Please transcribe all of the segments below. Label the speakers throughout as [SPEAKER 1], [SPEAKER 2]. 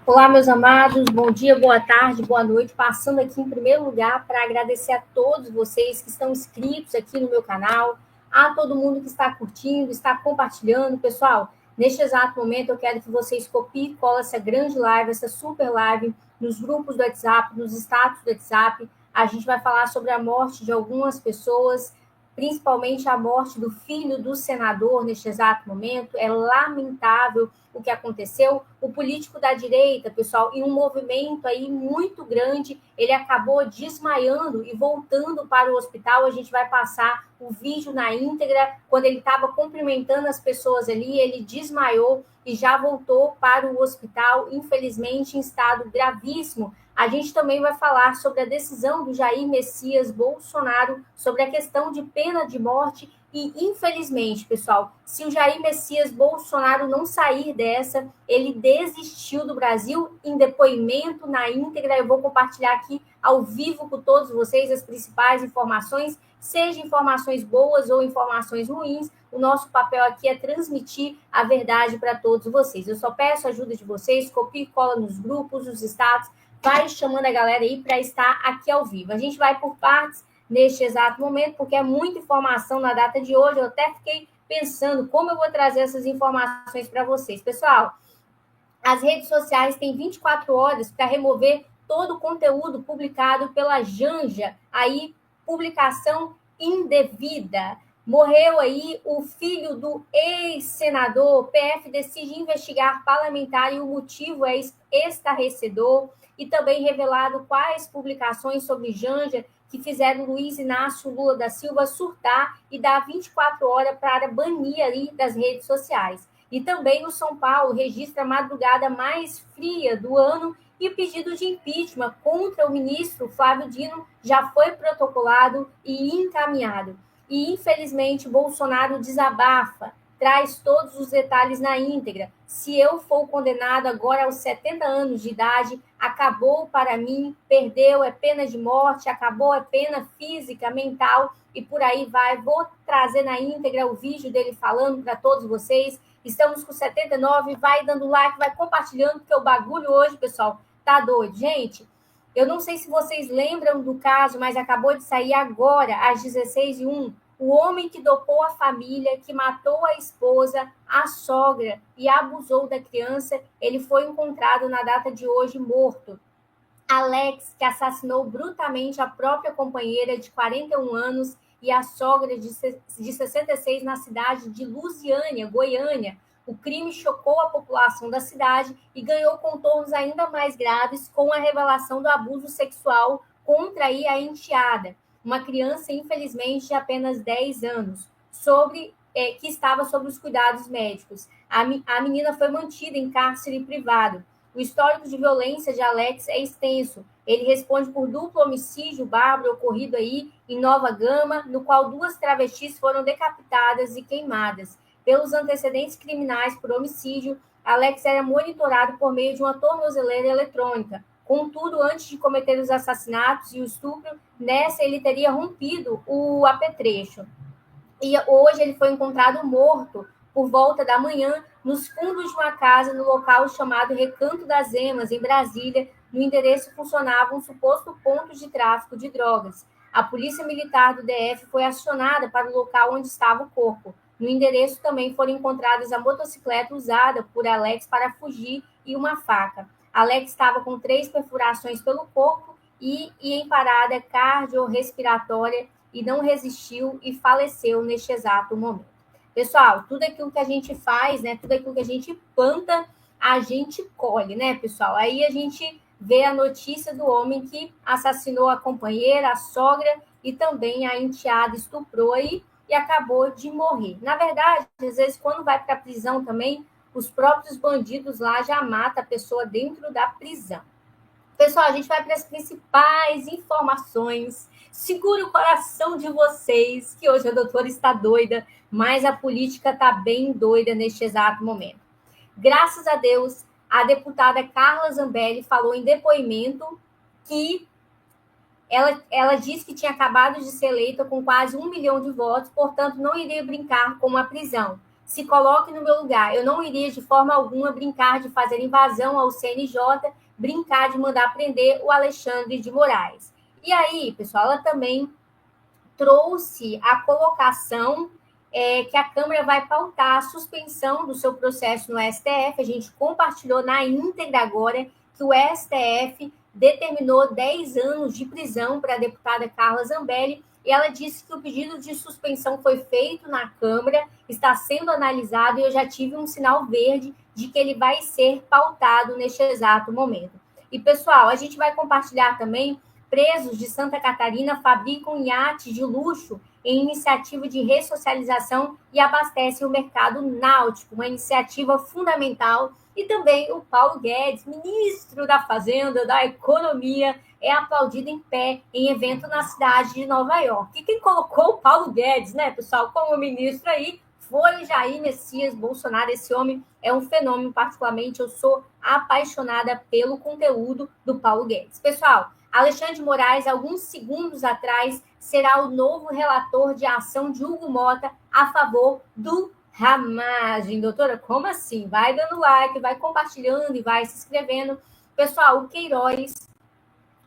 [SPEAKER 1] Olá, meus amados, bom dia, boa tarde, boa noite. Passando aqui em primeiro lugar para agradecer a todos vocês que estão inscritos aqui no meu canal, a todo mundo que está curtindo, está compartilhando. Pessoal, neste exato momento eu quero que vocês copiem e colem essa grande live, essa super live, nos grupos do WhatsApp, nos status do WhatsApp. A gente vai falar sobre a morte de algumas pessoas, principalmente a morte do filho do senador neste exato momento. É lamentável o que aconteceu. O político da direita, pessoal, em um movimento aí muito grande, ele acabou desmaiando e voltando para o hospital. A gente vai passar o vídeo na íntegra. Quando ele estava cumprimentando as pessoas ali, ele desmaiou e já voltou para o hospital, infelizmente, em estado gravíssimo. A gente também vai falar sobre a decisão do Jair Messias Bolsonaro sobre a questão de pena de morte. E, infelizmente, pessoal, se o Jair Messias Bolsonaro não sair dessa, ele desistiu do Brasil. Em depoimento na íntegra, eu vou compartilhar aqui ao vivo com todos vocês as principais informações, seja informações boas ou informações ruins. O nosso papel aqui é transmitir a verdade para todos vocês. Eu só peço a ajuda de vocês, copia e cola nos grupos, nos status, vai chamando a galera aí para estar aqui ao vivo. A gente vai por partes neste exato momento, porque é muita informação na data de hoje. Eu até fiquei pensando como eu vou trazer essas informações para vocês. Pessoal, as redes sociais têm 24 horas para remover todo o conteúdo publicado pela Janja, aí publicação indevida. Morreu aí o filho do ex-senador, o PF decide investigar parlamentar e o motivo é estarrecedor, e também revelado quais publicações sobre Janja que fizeram Luiz Inácio Lula da Silva surtar e dar 24 horas para banir ali das redes sociais. E também o São Paulo registra a madrugada mais fria do ano e o pedido de impeachment contra o ministro Flávio Dino já foi protocolado e encaminhado. E, infelizmente, Bolsonaro desabafa, traz todos os detalhes na íntegra. Se eu for condenado agora aos 70 anos de idade, acabou para mim, perdeu, é pena de morte, acabou, é pena física, mental, e por aí vai. Vou trazer na íntegra o vídeo dele falando para todos vocês. Estamos com 79, vai dando like, vai compartilhando, porque o bagulho hoje, pessoal, tá doido. Gente, eu não sei se vocês lembram do caso, mas acabou de sair agora, às 16h01, o homem que dopou a família, que matou a esposa, a sogra e abusou da criança, ele foi encontrado na data de hoje morto. Alex, que assassinou brutalmente a própria companheira de 41 anos e a sogra de 66 na cidade de Lusiânia, Goiânia. O crime chocou a população da cidade e ganhou contornos ainda mais graves com a revelação do abuso sexual contra a enteada, uma criança, infelizmente, de apenas 10 anos, que estava sob os cuidados médicos. A menina foi mantida em cárcere privado. O histórico de violência de Alex é extenso. Ele responde por duplo homicídio bárbaro ocorrido aí em Nova Gama, no qual 2 travestis foram decapitadas e queimadas. Pelos antecedentes criminais por homicídio, Alex era monitorado por meio de uma tornozeleira eletrônica. Contudo, antes de cometer os assassinatos e o estupro, nessa ele teria rompido o apetrecho. E hoje ele foi encontrado morto por volta da manhã nos fundos de uma casa no local chamado Recanto das Emas, em Brasília. No endereço funcionava um suposto ponto de tráfico de drogas. A polícia militar do DF foi acionada para o local onde estava o corpo. No endereço também foram encontradas a motocicleta usada por Alex para fugir e uma faca. Alex estava com 3 perfurações pelo corpo e em parada cardiorrespiratória e não resistiu e faleceu neste exato momento. Pessoal, tudo aquilo que a gente faz, né, tudo aquilo que a gente planta, a gente colhe, né, pessoal? Aí a gente vê a notícia do homem que assassinou a companheira, a sogra e também a enteada, estuprou e acabou de morrer. Na verdade, às vezes, quando vai para a prisão também, os próprios bandidos lá já matam a pessoa dentro da prisão. Pessoal, a gente vai para as principais informações. Segure o coração de vocês, que hoje a doutora está doida, mas a política está bem doida neste exato momento. Graças a Deus, a deputada Carla Zambelli falou em depoimento que ela disse que tinha acabado de ser eleita com quase 1 milhão de votos, portanto, não iria brincar com a prisão. Se coloque no meu lugar. Eu não iria de forma alguma brincar de fazer invasão ao CNJ, brincar de mandar prender o Alexandre de Moraes. E aí, pessoal, ela também trouxe a colocação que a Câmara vai pautar a suspensão do seu processo no STF. A gente compartilhou na íntegra agora que o STF determinou 10 anos de prisão para a deputada Carla Zambelli, e ela disse que o pedido de suspensão foi feito na Câmara, está sendo analisado, e eu já tive um sinal verde de que ele vai ser pautado neste exato momento. E, pessoal, a gente vai compartilhar também: presos de Santa Catarina fabricam iates de luxo em iniciativa de ressocialização e abastecem o mercado náutico, uma iniciativa fundamental. E também o Paulo Guedes, ministro da Fazenda, da Economia, é aplaudido em pé em evento na cidade de Nova York. E quem colocou o Paulo Guedes, né, pessoal, como ministro aí, foi Jair Messias Bolsonaro. Esse homem é um fenômeno, particularmente eu sou apaixonada pelo conteúdo do Paulo Guedes. Pessoal, Alexandre de Moraes, alguns segundos atrás, será o novo relator de ação de Hugo Mota a favor do Hamas. Doutora, como assim? Vai dando like, vai compartilhando e vai se inscrevendo. Pessoal, o Queiroz,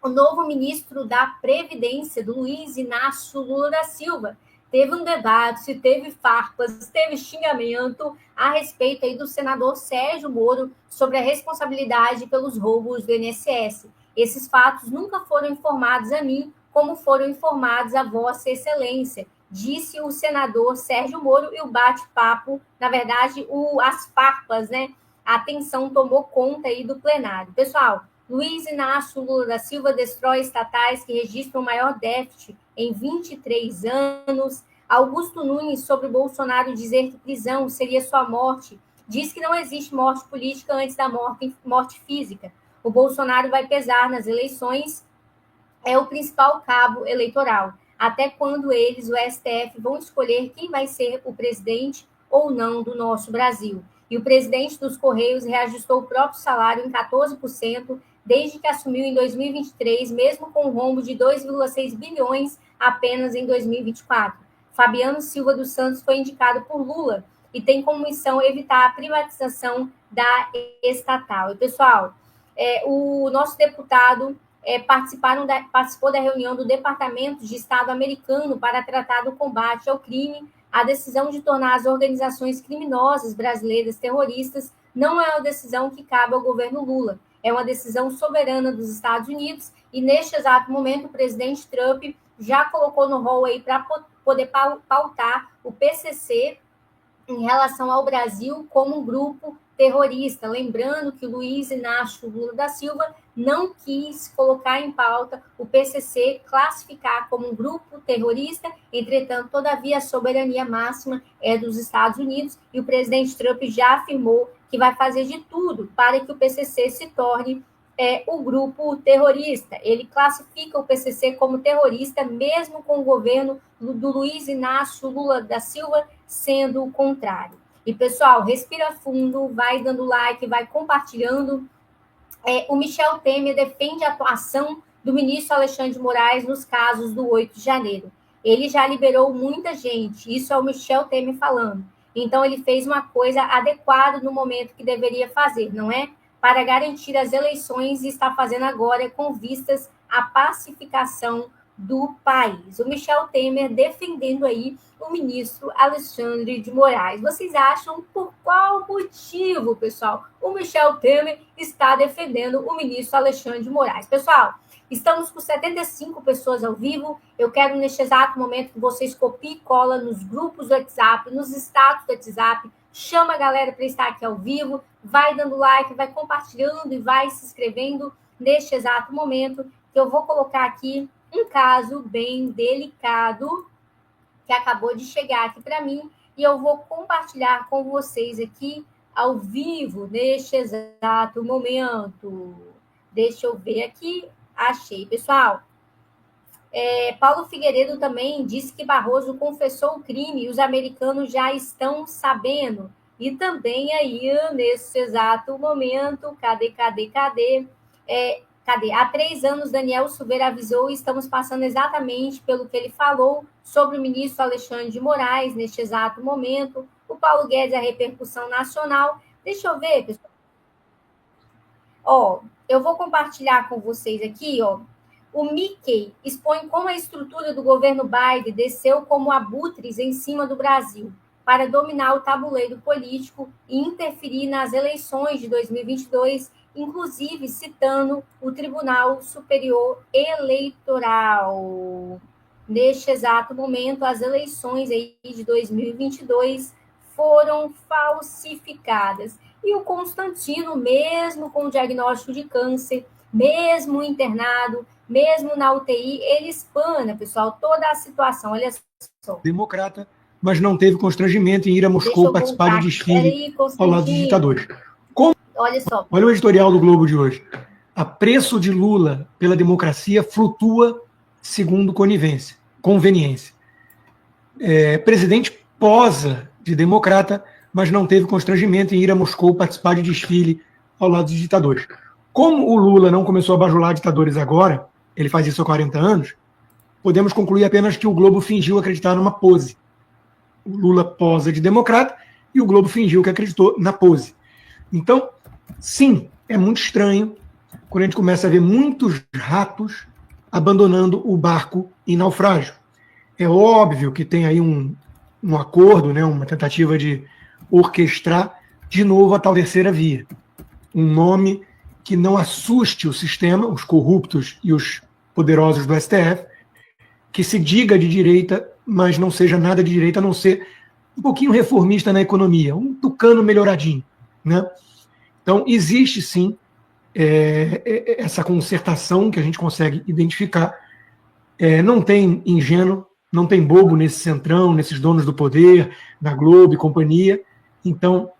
[SPEAKER 1] o novo ministro da Previdência, do Luiz Inácio Lula da Silva, teve um debate, se teve farpas, se teve xingamento a respeito aí do senador Sérgio Moro sobre a responsabilidade pelos roubos do INSS. Esses fatos nunca foram informados a mim, como foram informados a Vossa Excelência, disse o senador Sérgio Moro, e o bate-papo, na verdade, as farpas, né? A tensão tomou conta aí do plenário. Pessoal, Luiz Inácio Lula da Silva destrói estatais que registram o maior déficit em 23 anos. Augusto Nunes, sobre Bolsonaro dizer que prisão seria sua morte, diz que não existe morte política antes da morte física. O Bolsonaro vai pesar nas eleições, é o principal cabo eleitoral. Até quando eles, o STF, vão escolher quem vai ser o presidente ou não do nosso Brasil. E o presidente dos Correios reajustou o próprio salário em 14% desde que assumiu em 2023, mesmo com um rombo de 2,6 bilhões apenas em 2024. Fabiano Silva dos Santos foi indicado por Lula e tem como missão evitar a privatização da estatal. E, pessoal, o nosso deputado participou da reunião do Departamento de Estado americano para tratar do combate ao crime. A decisão de tornar as organizações criminosas brasileiras terroristas não é uma decisão que cabe ao governo Lula. É uma decisão soberana dos Estados Unidos, e neste exato momento o presidente Trump já colocou no rol aí para poder pautar o PCC em relação ao Brasil como um grupo terrorista. Lembrando que Luiz Inácio Lula da Silva não quis colocar em pauta o PCC, classificar como um grupo terrorista. Entretanto, todavia, a soberania máxima é dos Estados Unidos, e o presidente Trump já afirmou que vai fazer de tudo para que o PCC se torne o grupo terrorista. Ele classifica o PCC como terrorista, mesmo com o governo do Luiz Inácio Lula da Silva sendo o contrário. E, pessoal, respira fundo, vai dando like, vai compartilhando. O Michel Temer defende a atuação do ministro Alexandre de Moraes nos casos do 8 de janeiro. Ele já liberou muita gente, isso é o Michel Temer falando. Então, ele fez uma coisa adequada no momento que deveria fazer, não é? Para garantir as eleições, e está fazendo agora com vistas à pacificação do país. O Michel Temer defendendo aí o ministro Alexandre de Moraes. Vocês acham por qual motivo, pessoal, o Michel Temer está defendendo o ministro Alexandre de Moraes? Pessoal, estamos com 75 pessoas ao vivo. Eu quero, neste exato momento, que vocês copiem e colam nos grupos do WhatsApp, nos status do WhatsApp, chama a galera para estar aqui ao vivo, vai dando like, vai compartilhando e vai se inscrevendo neste exato momento, que eu vou colocar aqui um caso bem delicado que acabou de chegar aqui para mim, e eu vou compartilhar com vocês aqui ao vivo neste exato momento. Deixa eu ver aqui. Achei, pessoal. Paulo Figueiredo também disse que Barroso confessou o crime e os americanos já estão sabendo. E também aí, nesse exato momento, cadê? Cadê? Há 3 anos, Daniel Silveira avisou e estamos passando exatamente pelo que ele falou sobre o ministro Alexandre de Moraes neste exato momento. O Paulo Guedes, a repercussão nacional. Deixa eu ver, pessoal. Ó, eu vou compartilhar com vocês aqui, ó. O Mickey expõe como a estrutura do governo Biden desceu como abutres em cima do Brasil para dominar o tabuleiro político e interferir nas eleições de 2022, inclusive citando o Tribunal Superior Eleitoral. Neste exato momento, as eleições aí de 2022 foram falsificadas. E o Constantino, mesmo com o diagnóstico de câncer, mesmo internado, mesmo na UTI, ele espana, pessoal, toda a situação. Olha só.
[SPEAKER 2] Democrata, mas não teve constrangimento em ir a Moscou participar de desfile ao lado dos ditadores.
[SPEAKER 1] Olha só.
[SPEAKER 2] Olha o editorial do Globo de hoje. Apreço de Lula pela democracia flutua segundo conveniência. Presidente posa de democrata, mas não teve constrangimento em ir a Moscou participar de desfile ao lado dos ditadores. Como o Lula não começou a bajular ditadores agora, ele faz isso há 40 anos, podemos concluir apenas que o Globo fingiu acreditar numa pose. O Lula posa de democrata e o Globo fingiu que acreditou na pose. Então, sim, é muito estranho quando a gente começa a ver muitos ratos abandonando o barco em naufrágio. É óbvio que tem aí um acordo, né, uma tentativa de orquestrar de novo a tal terceira via. Um nome que não assuste o sistema, os corruptos e os poderosos do STF, que se diga de direita, mas não seja nada de direita, a não ser um pouquinho reformista na economia, um tucano melhoradinho, né? Então, existe sim essa concertação que a gente consegue identificar. Não tem ingênuo, não tem bobo nesse centrão, nesses donos do poder, da Globo e companhia. Então,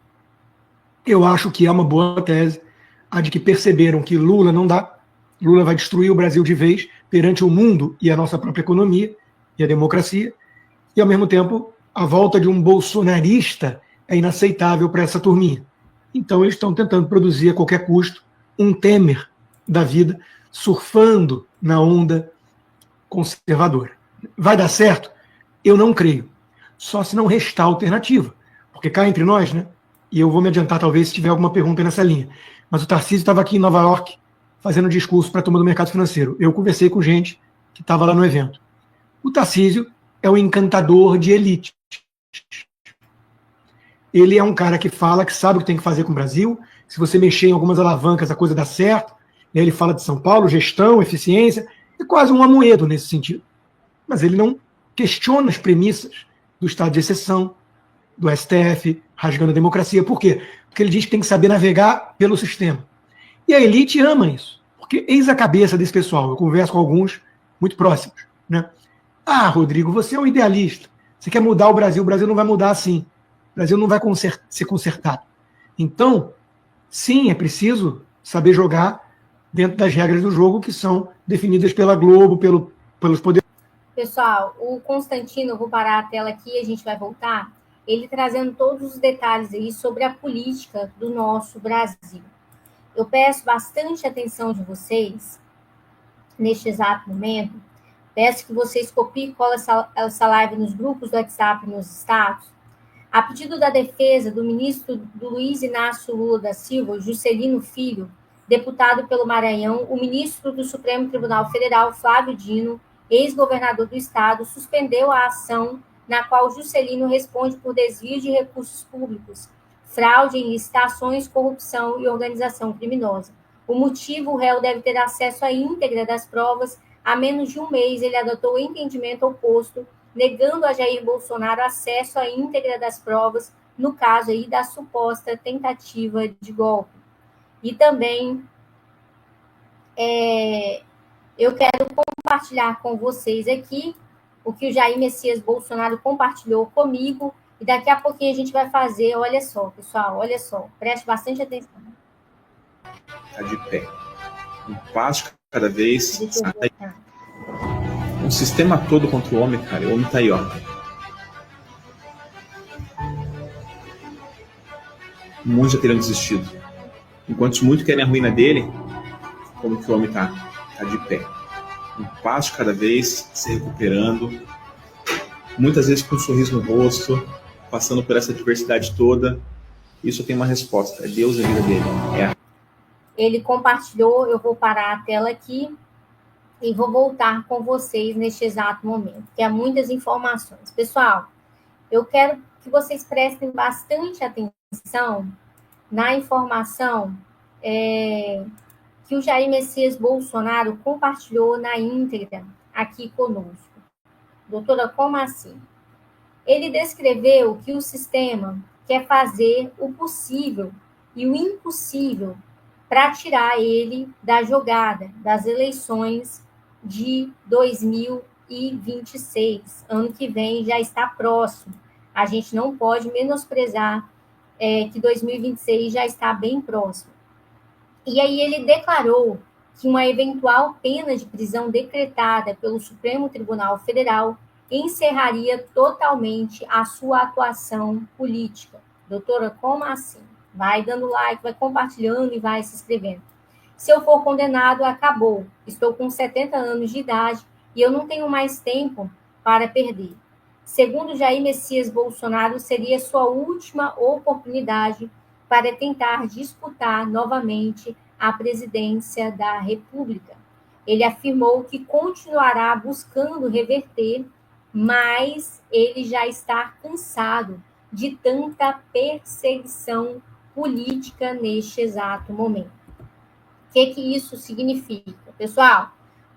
[SPEAKER 2] eu acho que é uma boa tese a de que perceberam que Lula não dá, Lula vai destruir o Brasil de vez perante o mundo e a nossa própria economia e a democracia, e ao mesmo tempo a volta de um bolsonarista é inaceitável para essa turminha. Então eles estão tentando produzir a qualquer custo um Temer da vida, surfando na onda conservadora. Vai dar certo? Eu não creio. Só se não restar alternativa. Porque cá entre nós, né? E eu vou me adiantar talvez se tiver alguma pergunta nessa linha. Mas o Tarcísio estava aqui em Nova York fazendo discurso para a turma do mercado financeiro. Eu conversei com gente que estava lá no evento. O Tarcísio é um encantador de elite. Ele é um cara que fala, que sabe o que tem que fazer com o Brasil. Se você mexer em algumas alavancas, a coisa dá certo. Ele fala de São Paulo, gestão, eficiência. É quase um amoedo nesse sentido. Mas ele não questiona as premissas do estado de exceção, do STF, rasgando a democracia. Por quê? Porque ele diz que tem que saber navegar pelo sistema. E a elite ama isso. Porque eis a cabeça desse pessoal. Eu converso com alguns muito próximos, né? Ah, Rodrigo, você é um idealista. Você quer mudar o Brasil não vai mudar assim. O Brasil não vai ser consertado. Então, sim, é preciso saber jogar dentro das regras do jogo que são definidas pela Globo, pelos poderes.
[SPEAKER 1] Pessoal, o Constantino, eu vou parar a tela aqui e a gente vai voltar, ele trazendo todos os detalhes aí sobre a política do nosso Brasil. Eu peço bastante atenção de vocês neste exato momento. Peço que vocês copiem e colem essa live nos grupos do WhatsApp e nos status. A pedido da defesa do ministro do Luiz Inácio Lula da Silva, Juscelino Filho, deputado pelo Maranhão, o ministro do Supremo Tribunal Federal, Flávio Dino, ex-governador do estado, suspendeu a ação na qual Juscelino responde por desvio de recursos públicos, fraude em licitações, corrupção e organização criminosa. O motivo, o réu deve ter acesso à íntegra das provas. Há menos de um mês, ele adotou o entendimento oposto, negando a Jair Bolsonaro acesso à íntegra das provas, no caso aí da suposta tentativa de golpe. E também eu quero compartilhar com vocês aqui o que o Jair Messias Bolsonaro compartilhou comigo, e daqui a pouquinho a gente vai fazer, olha só, pessoal, olha só, preste bastante atenção.
[SPEAKER 3] Tá de pé. Um passo cada vez. Um sistema todo contra o homem, cara. O homem tá aí, ó. Muitos já teriam desistido. Enquanto muitos querem a ruína dele, como que o homem está de pé. Um passo de cada vez, se recuperando, muitas vezes com um sorriso no rosto, passando por essa diversidade toda. Isso tem uma resposta, é Deus na vida dele.
[SPEAKER 1] Ele compartilhou, eu vou parar a tela aqui e vou voltar com vocês neste exato momento, que há muitas informações. Pessoal, eu quero que vocês prestem bastante atenção na informação que o Jair Messias Bolsonaro compartilhou na íntegra aqui conosco. Doutora, como assim? Ele descreveu que o sistema quer fazer o possível e o impossível para tirar ele da jogada das eleições de 2026. Ano que vem já está próximo. A gente não pode menosprezar que 2026 já está bem próximo. E aí ele declarou que uma eventual pena de prisão decretada pelo Supremo Tribunal Federal encerraria totalmente a sua atuação política. Doutora, como assim? Vai dando like, vai compartilhando e vai se inscrevendo. Se eu for condenado, acabou. Estou com 70 anos de idade e eu não tenho mais tempo para perder. Segundo Jair Messias Bolsonaro, seria sua última oportunidade para tentar disputar novamente a presidência da República. Ele afirmou que continuará buscando reverter, mas ele já está cansado de tanta perseguição política neste exato momento. O que isso significa? Pessoal,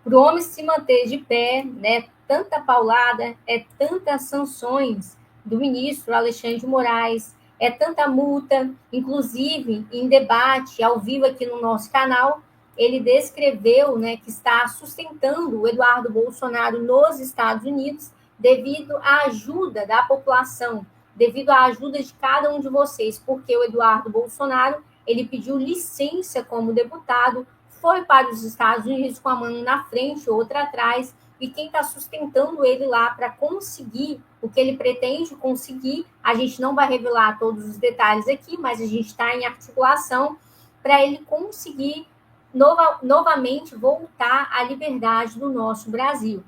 [SPEAKER 1] para o homem se manter de pé, né, tanta paulada, tantas sanções do ministro Alexandre de Moraes, tanta multa, inclusive em debate ao vivo aqui no nosso canal, ele descreveu, né, que está sustentando o Eduardo Bolsonaro nos Estados Unidos devido à ajuda da população, devido à ajuda de cada um de vocês, porque o Eduardo Bolsonaro, ele pediu licença como deputado, foi para os Estados Unidos com a mão na frente, outra atrás, e quem está sustentando ele lá para conseguir o que ele pretende conseguir, a gente não vai revelar todos os detalhes aqui, mas a gente está em articulação para ele conseguir novamente voltar à liberdade do nosso Brasil.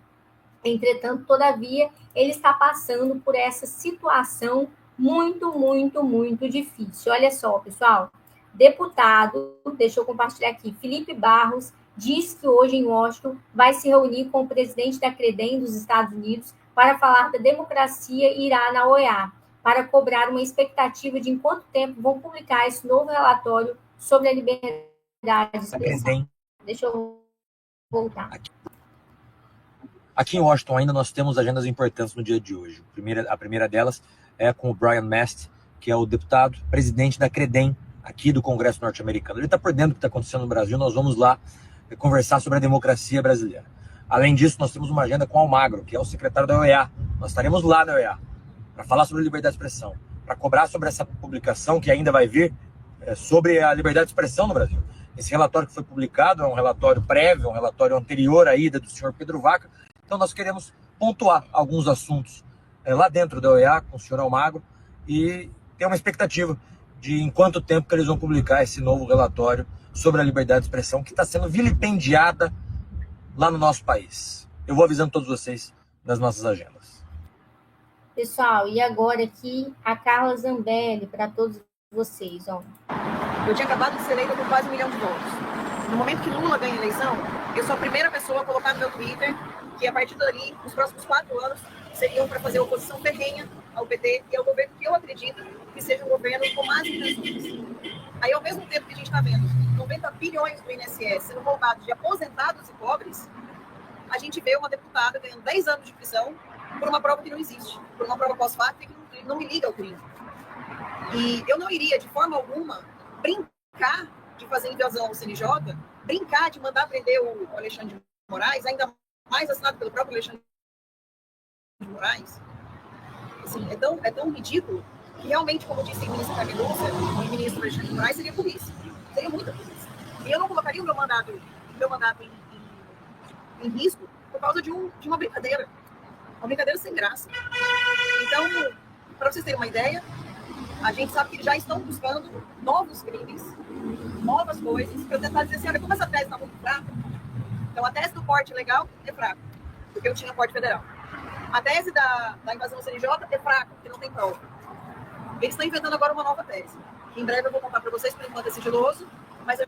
[SPEAKER 1] Entretanto, todavia, ele está passando por essa situação muito, muito, muito difícil. Olha só, pessoal, deputado, deixa eu compartilhar aqui, Felipe Barros, diz que hoje em Washington vai se reunir com o presidente da CREDEM dos Estados Unidos para falar da democracia e irá na OEA, para cobrar uma expectativa de em quanto tempo vão publicar esse novo relatório sobre a liberdade de expressão. Deixa eu voltar.
[SPEAKER 4] Aqui em Washington ainda nós temos agendas importantes no dia de hoje. A primeira delas é com o Brian Mast, que é o deputado presidente da CREDEM, aqui do Congresso norte-americano. Ele está por dentro do que está acontecendo no Brasil, nós vamos lá conversar sobre a democracia brasileira. Além disso, nós temos uma agenda com o Almagro, que é o secretário da OEA. Nós estaremos lá na OEA para falar sobre liberdade de expressão, para cobrar sobre essa publicação que ainda vai vir sobre a liberdade de expressão no Brasil. Esse relatório que foi publicado é um relatório prévio, um relatório anterior à ida do senhor Pedro Vaca. Então nós queremos pontuar alguns assuntos lá dentro da OEA com o senhor Almagro e ter uma expectativa de em quanto tempo que eles vão publicar esse novo relatório sobre a liberdade de expressão que está sendo vilipendiada lá no nosso país. Eu vou avisando todos vocês das nossas agendas.
[SPEAKER 1] Pessoal, e agora aqui a Carla Zambelli para todos vocês. Ó.
[SPEAKER 5] Eu tinha acabado de ser eleita com quase 1 milhão de votos. No momento que Lula ganha a eleição, eu sou a primeira pessoa a colocar no meu Twitter que a partir dali, nos próximos 4 anos, seriam para fazer oposição ferrenha ao PT e ao governo que eu acredito que seja um governo com más intenções. Aí, ao mesmo tempo que a gente está vendo 90 bilhões do INSS sendo roubados de aposentados e pobres, a gente vê uma deputada ganhando 10 anos de prisão por uma prova que não existe, por uma prova pós-facto que não me liga ao crime. E eu não iria, de forma alguma, brincar de fazer invasão ao CNJ, brincar de mandar prender o Alexandre de Moraes, ainda mais assinado pelo próprio Alexandre de Moraes. Assim, é tão ridículo que realmente, como disse o ministro Carmenúcia, o ministro Alexandre de Moraes, seria burrice. Seria muita burrice. E eu não colocaria o meu mandato em risco por causa de uma brincadeira. Uma brincadeira sem graça. Então, para vocês terem uma ideia, A gente sabe que eles já estão buscando novos crimes, novas coisas, para tentar dizer assim, olha, como essa tese está muito fraca, então a tese do porte legal é fraca, porque eu tinha porte federal. A tese da invasão CNJ é fraca, porque não tem prova. Eles estão inventando agora uma nova tese. Em breve eu vou contar para vocês, por enquanto é sigiloso, mas...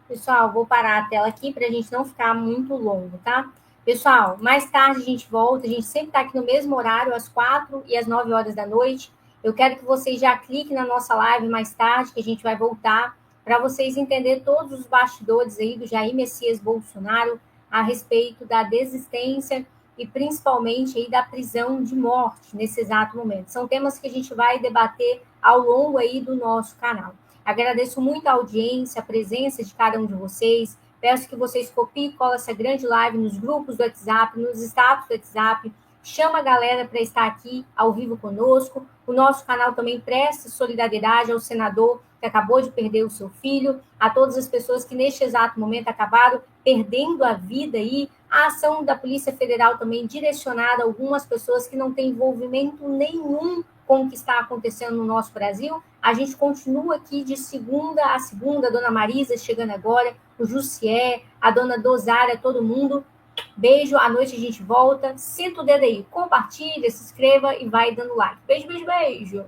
[SPEAKER 1] Pessoal, vou parar a tela aqui para a gente não ficar muito longo, tá? Pessoal, mais tarde a gente volta, a gente sempre está aqui no mesmo horário, às 4 e às 9 horas da noite. Eu quero que vocês já cliquem na nossa live mais tarde, que a gente vai voltar, para vocês entenderem todos os bastidores aí do Jair Messias Bolsonaro a respeito da desistência e principalmente aí da prisão de morte nesse exato momento. São temas que a gente vai debater ao longo aí do nosso canal. Agradeço muito a audiência, a presença de cada um de vocês. Peço que vocês copiem e colem essa grande live nos grupos do WhatsApp, nos status do WhatsApp. Chama a galera para estar aqui ao vivo conosco. O nosso canal também presta solidariedade ao senador que acabou de perder o seu filho, a todas as pessoas que neste exato momento acabaram perdendo a vida aí. A ação da Polícia Federal também direcionada a algumas pessoas que não têm envolvimento nenhum com o que está acontecendo no nosso Brasil. A gente continua aqui de segunda a segunda, a dona Marisa chegando agora, o Jussier, a dona Dosária, todo mundo. Beijo, à noite a gente volta. Senta o dedo aí, compartilha, se inscreva e vai dando like. Beijo, beijo, beijo.